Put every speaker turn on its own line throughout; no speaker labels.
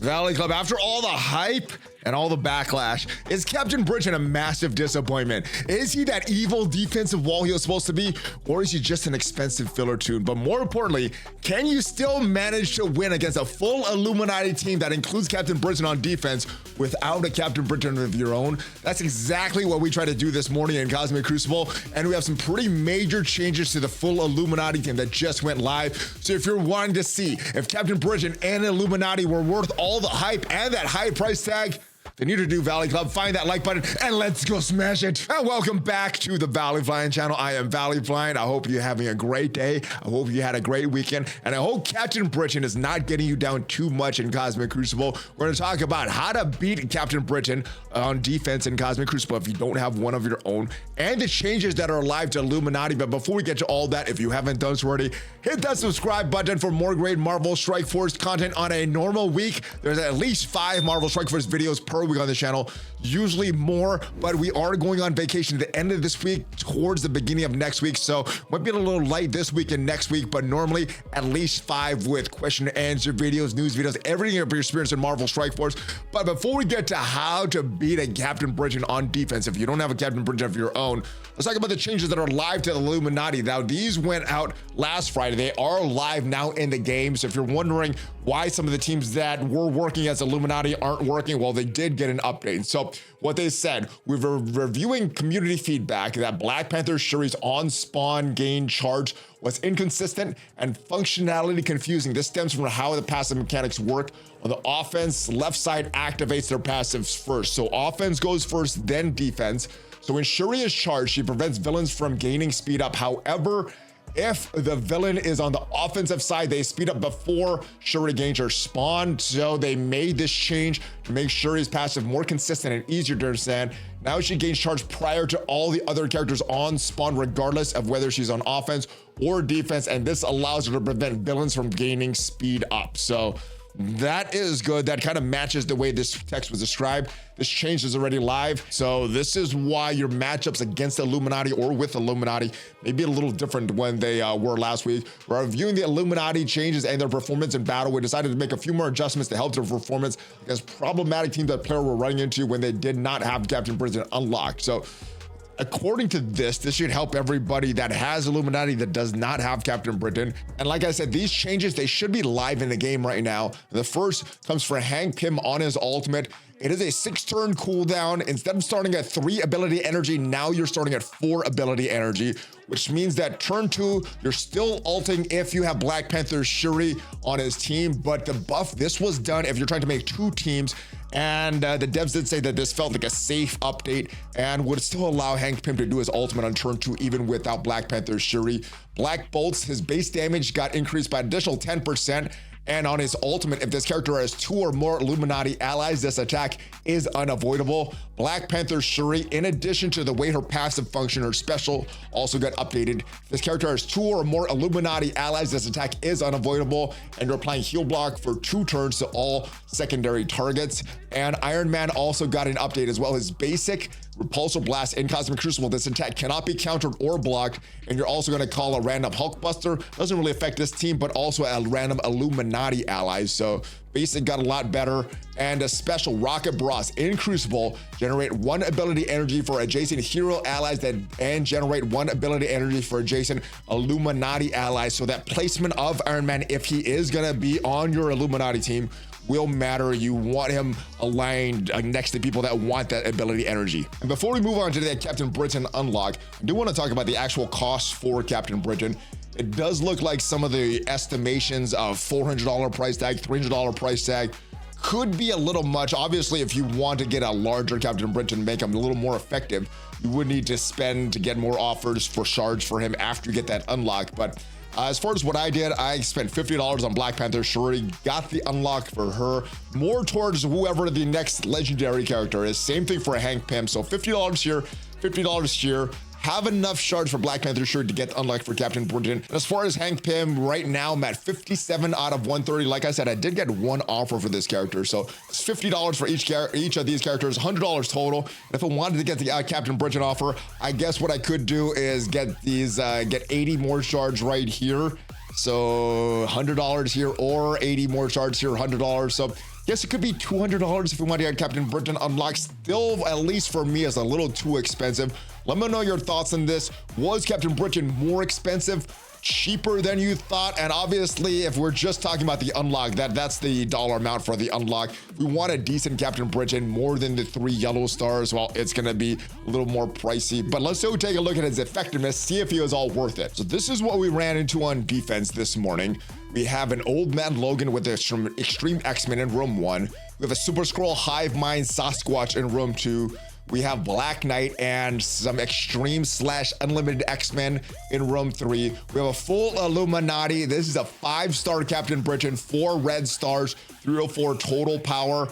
Valley Club, after all the hype and all the backlash, is Captain Britain a massive disappointment? Is he that evil defensive wall he was supposed to be, or is he just an expensive filler tune? But more importantly, can you still manage to win against a full Illuminati team that includes Captain Britain on defense without a Captain Britain of your own? That's exactly what we try to do this morning in Cosmic Crucible, and we have some pretty major changes to the full Illuminati team that just went live. So if you're wanting to see if Captain Britain and Illuminati were worth all the hype and that high price tag, then you need to do Valley Club, find that like button, and let's go smash it. And welcome back to the ValleyFlyin channel. I am ValleyFlyin. I hope you're having a great day. I hope you had a great weekend. And I hope Captain Britain is not getting you down too much in Cosmic Crucible. We're going to talk about how to beat Captain Britain on defense in Cosmic Crucible if you don't have one of your own, and the changes that are live to Illuminati. But before we get to all that, if you haven't done so already, hit that subscribe button for more great Marvel Strike Force content on a normal week. There's at least 5 Marvel Strike Force videos per week on the channel, usually more, but we are going on vacation at the end of this week towards the beginning of next week, so might be a little light this week and next week, but normally at least 5 with question and answer videos, news videos, everything of your experience in Marvel Strike Force. But before we get to how to beat a Captain Britain on defense, if you don't have a Captain Britain of your own, let's talk about the changes that are live to the Illuminati. Now, these went out last Friday. They are live now in the game. So if you're wondering why some of the teams that were working as Illuminati aren't working, well, they did get an update. So what they said, we were reviewing community feedback that Black Panther Shuri's on-spawn gain charge was inconsistent and functionality confusing. This stems from how the passive mechanics work. On the offense, left side activates their passives first. So offense goes first, then defense. So when Shuri is charged, she prevents villains from gaining speed up. However, if the villain is on the offensive side, they speed up before Shuri gains her spawn. So they made this change to make Shuri's passive more consistent and easier to understand. Now she gains charge prior to all the other characters on spawn, regardless of whether she's on offense or defense. And this allows her to prevent villains from gaining speed up. So that is good. That kind of matches the way this text was described. This change is already live. So this is why your matchups against Illuminati or with Illuminati may be a little different when they were last week. We're reviewing the Illuminati changes and their performance in battle. We decided to make a few more adjustments to help their performance against problematic teams that player were running into when they did not have Captain Britain unlocked. So according to this should help everybody that has Illuminati that does not have Captain Britain. And like I said, these changes, they should be live in the game right now. The first comes for Hank Pym on his ultimate. It is a 6-turn cooldown. Instead of starting at 3 ability energy, now you're starting at 4 ability energy, which means that turn 2, you're still ulting if you have Black Panther Shuri on his team. But the buff, this was done if you're trying to make 2 teams. And the devs did say that this felt like a safe update and would still allow Hank Pym to do his ultimate on turn 2 even without Black Panther Shuri. Black Bolts, his base damage got increased by an additional 10%. And on his ultimate, if this character has 2 or more Illuminati allies, this attack is unavoidable. Black Panther Shuri, in addition to the way her passive function or special also got updated, if this character has 2 or more Illuminati allies, this attack is unavoidable, and you're applying heal block for 2 turns to all secondary targets. And Iron Man also got an update as well. His basic Repulsor Blast in Cosmic Crucible, this attack cannot be countered or blocked, and you're also going to call a random Hulkbuster. Doesn't really affect this team, but also a random Illuminati ally. So basic got a lot better. And a special Rocket Bras in Crucible, generate 1 ability energy for adjacent hero allies and generate 1 ability energy for adjacent Illuminati allies. So that placement of Iron Man, if he is going to be on your Illuminati team, will matter. You want him aligned next to people that want that ability energy. And before we move on to that Captain Britain unlock, I do want to talk about the actual cost for Captain Britain. It does look like some of the estimations of $400 price tag, $300 price tag could be a little much. Obviously, if you want to get a larger Captain Britain, make him a little more effective, you would need to spend to get more offers for shards for him after you get that unlock. But as far as what I did, I spent $50 on Black Panther Shuri, got the unlock for her, more towards whoever the next legendary character is. Same thing for Hank Pym. So $50 here, $50 here. Have enough shards for Black Panther Shuri to get unlocked for Captain Britain. And as far as Hank Pym, right now I'm at 57 out of 130. Like I said, I did get 1 offer for this character. So it's $50 for each of these characters, $100 total. And if I wanted to get the Captain Britain offer, I guess what I could do is get these, get 80 more shards right here. So $100 here, or 80 more shards here, $100. So Guess it could be $200 if we want to get Captain Britain unlocked. Still, at least for me, is a little too expensive. Let me know your thoughts on this. Was Captain Britain more expensive, cheaper than you thought? And obviously, if we're just talking about the unlock, that's the dollar amount for the unlock. We want a decent Captain Britain, more than the 3 yellow stars. Well, it's gonna be a little more pricey, but let's go take a look at his effectiveness, see if he was all worth it. So this is what we ran into on defense this morning. We have an Old Man Logan with the Extreme X-Men in room 1. We have a Super Skrull Hive Mind Sasquatch in room 2. We have Black Knight and some Extreme / Unlimited X-Men in room 3. We have a full Illuminati. This is a 5-star Captain Britain, 4 red stars, 304 total power.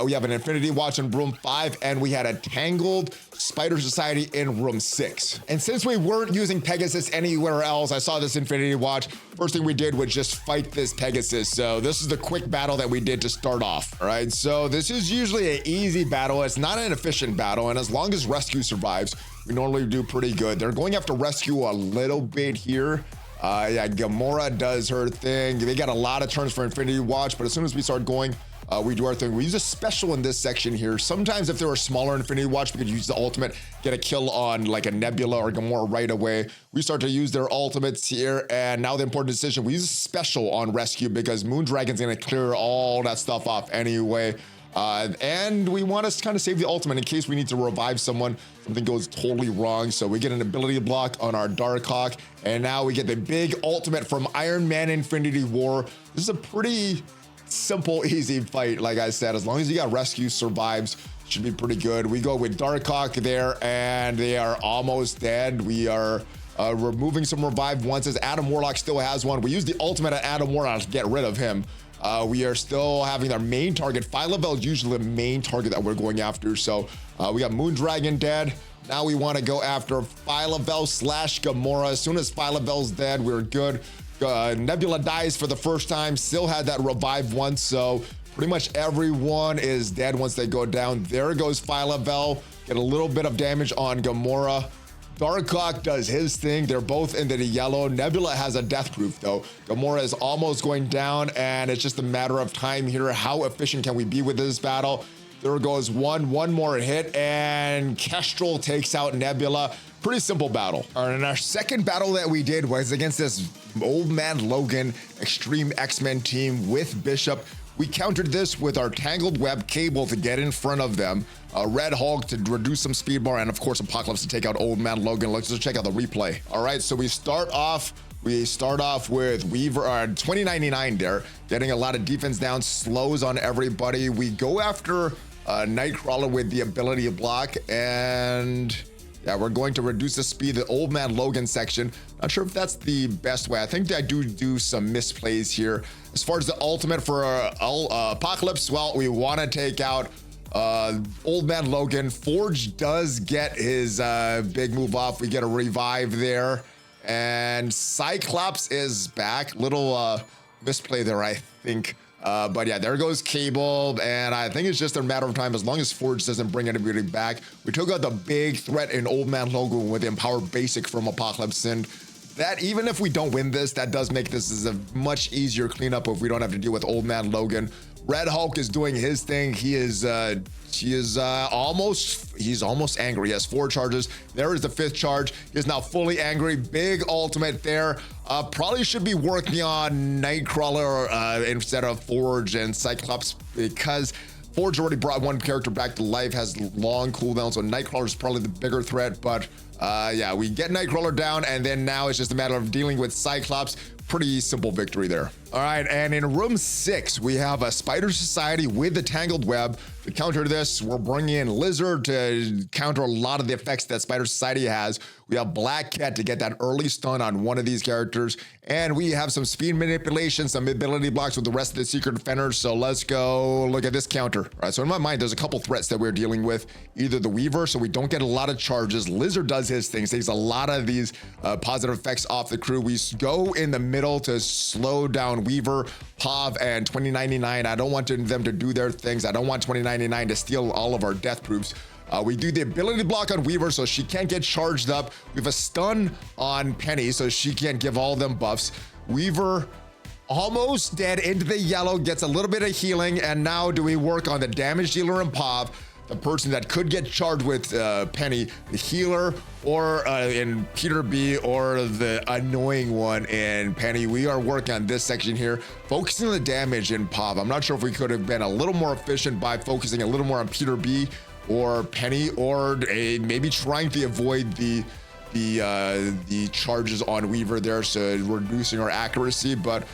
We have an Infinity Watch in room 5, and we had a Tangled Spider Society in room 6. And since we weren't using Pegasus anywhere else, I saw this Infinity Watch. First thing we did was just fight this Pegasus. So this is the quick battle that we did to start off. All right, so this is usually an easy battle. It's not an efficient battle, and as long as Rescue survives, we normally do pretty good. They're going after Rescue a little bit here. Yeah, Gamora does her thing. They got a lot of turns for Infinity Watch, but as soon as we start going, we do our thing. We use a special in this section here. Sometimes if there were smaller Infinity Watch, we could use the ultimate, get a kill on like a Nebula or Gamora right away. We start to use their ultimates here, and now the important decision, we use a special on Rescue because Moondragon's gonna clear all that stuff off anyway. And we want to kind of save the ultimate in case we need to revive someone, something goes totally wrong. So we get an ability block on our Darkhawk, and now we get the big ultimate from Iron Man Infinity War. This is a pretty simple, easy fight. Like I said, as long as you got Rescue survives, should be pretty good. We go with Darkhawk there, and they are almost dead. We are removing some revive ones, as Adam Warlock still has one. We use the ultimate at Adam Warlock to get rid of him. We are still having our main target. Phyla-Vel is usually the main target that we're going after. So we got Moondragon dead. Now we want to go after Phyla-Vel / Gamora. As soon as Phyla-Vel's dead, we're good. Nebula dies for the first time, still had that revive once, so pretty much everyone is dead once they go down. There goes Phyla-Vel, get a little bit of damage on Gamora. Darkhawk does his thing. They're both into the yellow. Nebula has a death proof though. Gamora is almost going down, and it's just a matter of time here. How efficient can we be with this battle? There goes one more hit, and Kestrel takes out Nebula. Pretty simple battle. All right, and our second battle that we did was against this Old Man Logan Extreme X-Men team with Bishop. We countered this with our Tangled Web Cable to get in front of them, Red Hulk to reduce some speed bar, and of course Apocalypse to take out Old Man Logan. Let's just check out the replay. All right, so we start off with Weaver, 2099 there, getting a lot of defense down, slows on everybody. We go after Nightcrawler with the ability block, and yeah, we're going to reduce the speed of the Old Man Logan section. Not sure if that's the best way. I think I do some misplays here. As far as the ultimate for Apocalypse, well, we want to take out Old Man Logan. Forge does get his big move off. We get a revive there. And Cyclops is back. Little misplay there, I think. But yeah, there goes Cable, and I think it's just a matter of time as long as Forge doesn't bring anybody back. We took out the big threat in Old Man Logan with the Empowered Basic from Apocalypse, and that, even if we don't win this, that does make this as a much easier cleanup if we don't have to deal with Old Man Logan. Red Hulk is doing his thing. He's almost angry. He has 4 charges. There is the 5th charge. He is now fully angry. Big ultimate there. Probably should be working on Nightcrawler instead of Forge and Cyclops, because Forge already brought one character back to life, has long cooldown, so Nightcrawler is probably the bigger threat. But yeah, we get Nightcrawler down, and then now it's just a matter of dealing with Cyclops. Pretty simple victory there. All right, and in room 6, we have a Spider Society with the Tangled Web. To counter this, we're bringing in Lizard to counter a lot of the effects that Spider Society has. We have Black Cat to get that early stun on one of these characters. And we have some speed manipulation, some ability blocks with the rest of the Secret Defenders. So let's go look at this counter. All right, so in my mind, there's a couple threats that we're dealing with. Either the Weaver, so we don't get a lot of charges. Lizard does his thing, takes a lot of these positive effects off the crew. We go in the middle to slow down Weaver, Pav, and 2099. I don't want them to do their things. I don't want 2099 to steal all of our death proofs. We do the ability block on Weaver so she can't get charged up. We have a stun on Penny so she can't give all them buffs. Weaver almost dead into the yellow, gets a little bit of healing. And now do we work on the damage dealer and Pav, the person that could get charged with Penny, the healer, or in Peter B, or the annoying one in Penny. We are working on this section here, focusing on the damage in Pav. I'm not sure if we could have been a little more efficient by focusing a little more on Peter B or Penny, or maybe trying to avoid the charges on Weaver there, so reducing our accuracy. But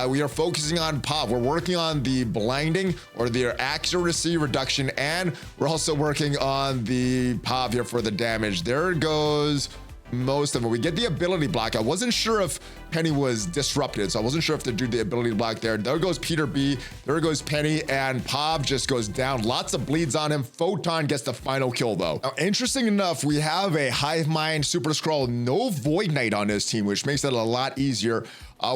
we are focusing on Pav. We're working on the blinding or the accuracy reduction, and we're also working on the Pav here for the damage. There goes most of them. We get the ability block. I wasn't sure if Penny was disrupted, so I wasn't sure if to do the ability block there. There goes Peter B, there goes Penny, and Pav just goes down. Lots of bleeds on him. Photon gets the final kill though. Now, interesting enough, we have a Hive Mind, Super Skrull, no Void Knight on this team, which makes it a lot easier.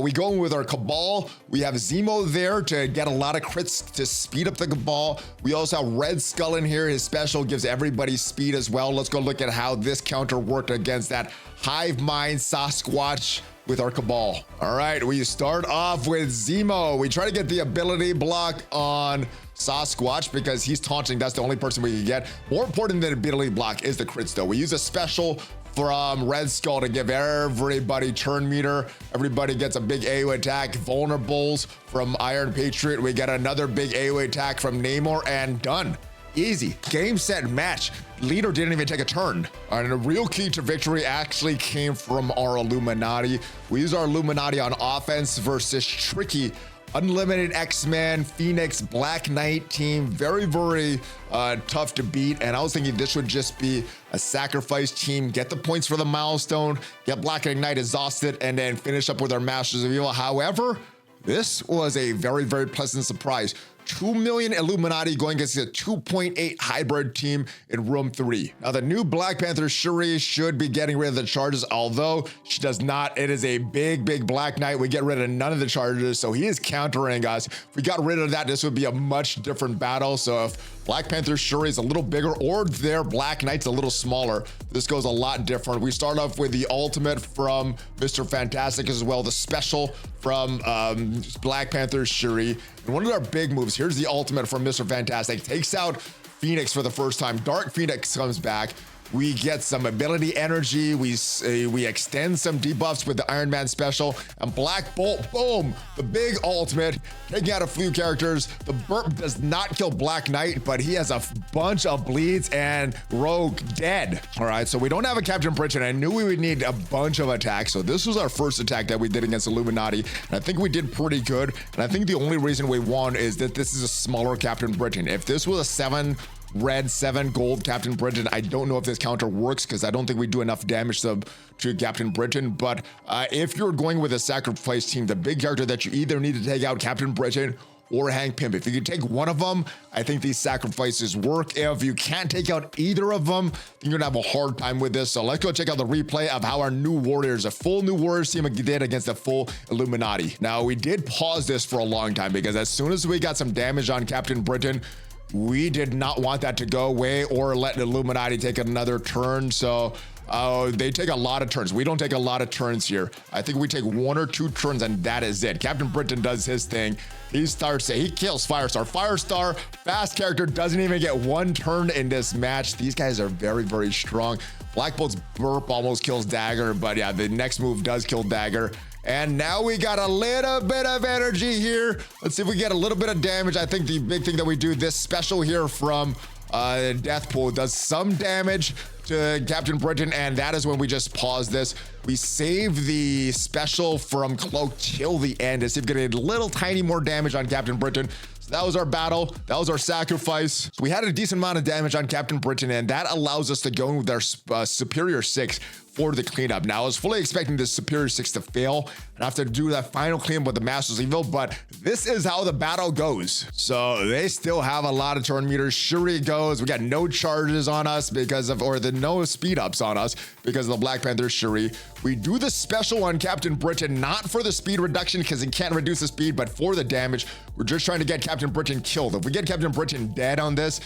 We go in with our Cabal. We have Zemo there to get a lot of crits to speed up the Cabal. We also have Red Skull in here. His special gives everybody speed as well. Let's go look at how this counter worked against that Hive Mind Sasquatch with our Cabal. All right, we start off with Zemo. We try to get the ability block on Sasquatch because he's taunting. That's the only person we can get. More important than ability block is the crits though. We use a special from Red Skull to give everybody turn meter. Everybody gets a big AoE attack. Vulnerables from Iron Patriot. We get another big AoE attack from Namor, and done. Easy. Game, set, match. Leader didn't even take a turn. And the real key to victory actually came from our Illuminati. We use our Illuminati on offense versus tricky Unlimited X-Men, Phoenix, Black Knight team. Very, very tough to beat. And I was thinking this would just be a sacrifice team, get the points for the milestone, get Black Knight exhausted, and then finish up with our Masters of Evil. However, this was a very, very pleasant surprise. 2 million Illuminati going against a 2.8 hybrid team in room 3. Now the new Black Panther Shuri should be getting rid of the charges, although she does not. It is a big, big Black Knight. We get rid of none of the charges, so he is countering us. If we got rid of that, this would be a much different battle. So if Black Panther Shuri is a little bigger, or their Black Knight's a little smaller, this goes a lot different. We start off with the ultimate from Mr. Fantastic as well, the special from Black Panther Shuri. And one of our big moves, here's the ultimate from Mr. Fantastic, takes out Phoenix for the first time. Dark Phoenix comes back. We get some ability energy. We extend some debuffs with the Iron Man special, and Black Bolt, boom, the big ultimate, taking out a few characters. The burp does not kill Black Knight, but he has a bunch of bleeds, and Rogue dead. All right, so we don't have a Captain Britain. I knew we would need a bunch of attacks, so this was our first attack that we did against Illuminati, and I think we did pretty good. And I think the only reason we won is that this is a smaller Captain Britain. If this was a 7 red, 7 gold Captain Britain, I don't know if this counter works because I don't think we do enough damage to Captain Britain. But if you're going with a sacrifice team, the big character that you either need to take out, Captain Britain or Hank Pym. If you can take one of them, I think these sacrifices work. If you can't take out either of them, then you're gonna have a hard time with this. So let's go check out the replay of how our new Warriors, a full new Warriors team did against a full Illuminati. Now, we did pause this for a long time because as soon as we got some damage on Captain Britain, we did not want that to go away or let the Illuminati take another turn. So they take a lot of turns. We don't take a lot of turns here. I think we take 1 or 2 turns, and that is it. Captain Britain does his thing. He kills Firestar. Firestar, fast character, doesn't even get 1 turn in this match. These guys are very, very strong. Black Bolt's burp almost kills Dagger, but yeah, the next move does kill Dagger. And now we got a little bit of energy here. Let's see if we get a little bit of damage. I think the big thing that we do, this special here from Deathpool does some damage to Captain Britain, and that is when we just pause this. We save the special from Cloak till the end to see if we get a little tiny more damage on Captain Britain. So that was our battle. That was our sacrifice. So we had a decent amount of damage on Captain Britain, and that allows us to go in with our Superior 6 for the cleanup. Now, I was fully expecting this Superior 6 to fail and have to do that final cleanup with the Masters of Evil, but this is how the battle goes. So they still have a lot of turn meters. Shuri goes. We got no charges on us because of, or the no speed ups on us because of the Black Panther Shuri. We do the special on Captain Britain, not for the speed reduction because it can't reduce the speed, but for the damage. We're just trying to get Captain Britain killed. If we get Captain Britain dead on this,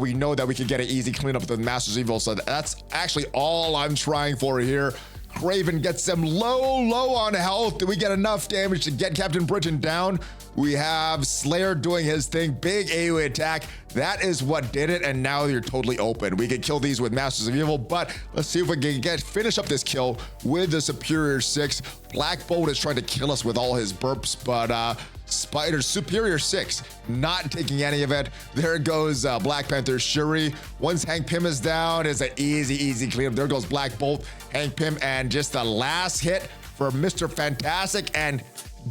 we know that we could get an easy cleanup with the Masters of Evil. So that's actually all I'm trying for here. Craven gets them low on health. Do we get enough damage to get Captain Britain down? We have Slayer doing his thing, big AoE attack. That is what did it, and now you're totally open. We can kill these with Masters of Evil, but let's see if we can finish up this kill with the Superior 6. Black Bolt is trying to kill us with all his burps, but Spider Superior 6 not taking any of it. There goes Black Panther Shuri. Once Hank Pym is down, it's an easy cleanup. There goes Black Bolt, Hank Pym, and just the last hit for Mr. Fantastic, and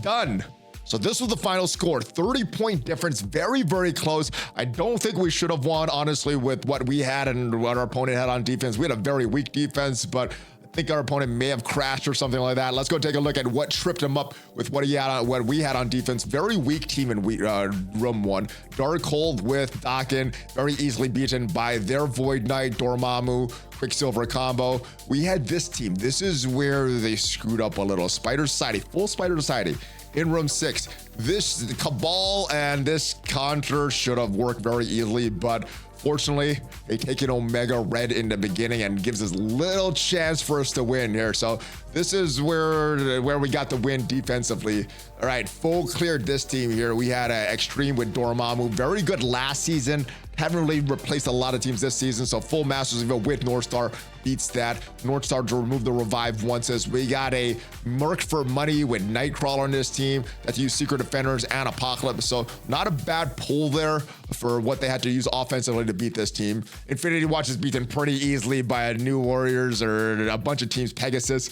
done. So this was the final score, 30-point difference, very close. I don't think we should have won, honestly, with what we had and what our opponent had on defense. We had a very weak defense, but I think our opponent may have crashed or something like that. Let's go take a look at what tripped him up with what he had on, what we had on defense. Very weak team in room 1. Darkhold with Dakin, very easily beaten by their Void Knight, Dormammu, Quicksilver combo. We had this team. This is where they screwed up a little. Spider Society, full Spider Society. In room 6, this Cabal and this Conjure should have worked very easily, but fortunately, they take an Omega Red in the beginning and gives us little chance for us to win here. So this is where we got the win defensively. All right, full cleared this team here. We had an Extreme with Dormammu, very good last season. Haven't really replaced a lot of teams this season, so full Masters of Evil with Northstar beats that. Northstar to remove the revive once. We got a Merc for money with Nightcrawler on this team that use Secret Defenders and Apocalypse, so not a bad pull there for what they had to use offensively to beat this team. Infinity Watch is beaten pretty easily by New Warriors or a bunch of teams, Pegasus,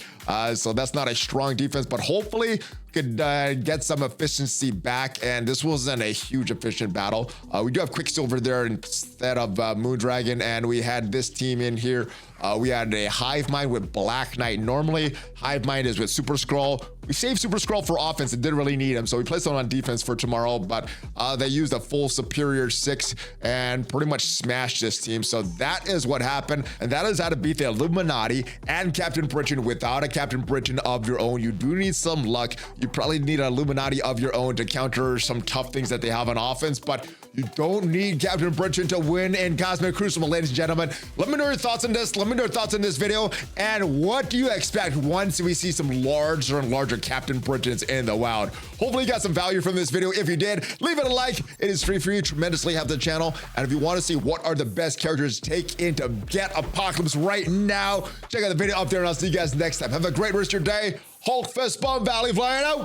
so that's not a strong defense, but hopefully could get some efficiency back, and this wasn't a huge efficient battle. We do have Quicksilver there instead of Moondragon, and we had this team in here. We had a Hive Mind with Black Knight. Normally, Hive Mind is with Super Skrull. We saved Super Skrull for offense and didn't really need him, so we placed him on defense for tomorrow, but they used a full Superior 6 and pretty much smashed this team. So that is what happened, and that is how to beat the Illuminati and Captain Britain without a Captain Britain of your own. You do need some luck. You probably need an Illuminati of your own to counter some tough things that they have on offense, but you don't need Captain Britain to win in Cosmic Crucible, ladies and gentlemen. Let me know your thoughts on this. Let me know your thoughts on this video, and what do you expect once we see some larger and larger Captain Britons in the wild. Hopefully you got some value from this video. If you did, leave it a like. It is free for you. Tremendously help the channel. And if you want to see what are the best characters to take in to get Apocalypse right now, check out the video up there, and I'll see you guys next time. Have a great rest of your day. Hulk fist bump, ValleyFlyin out.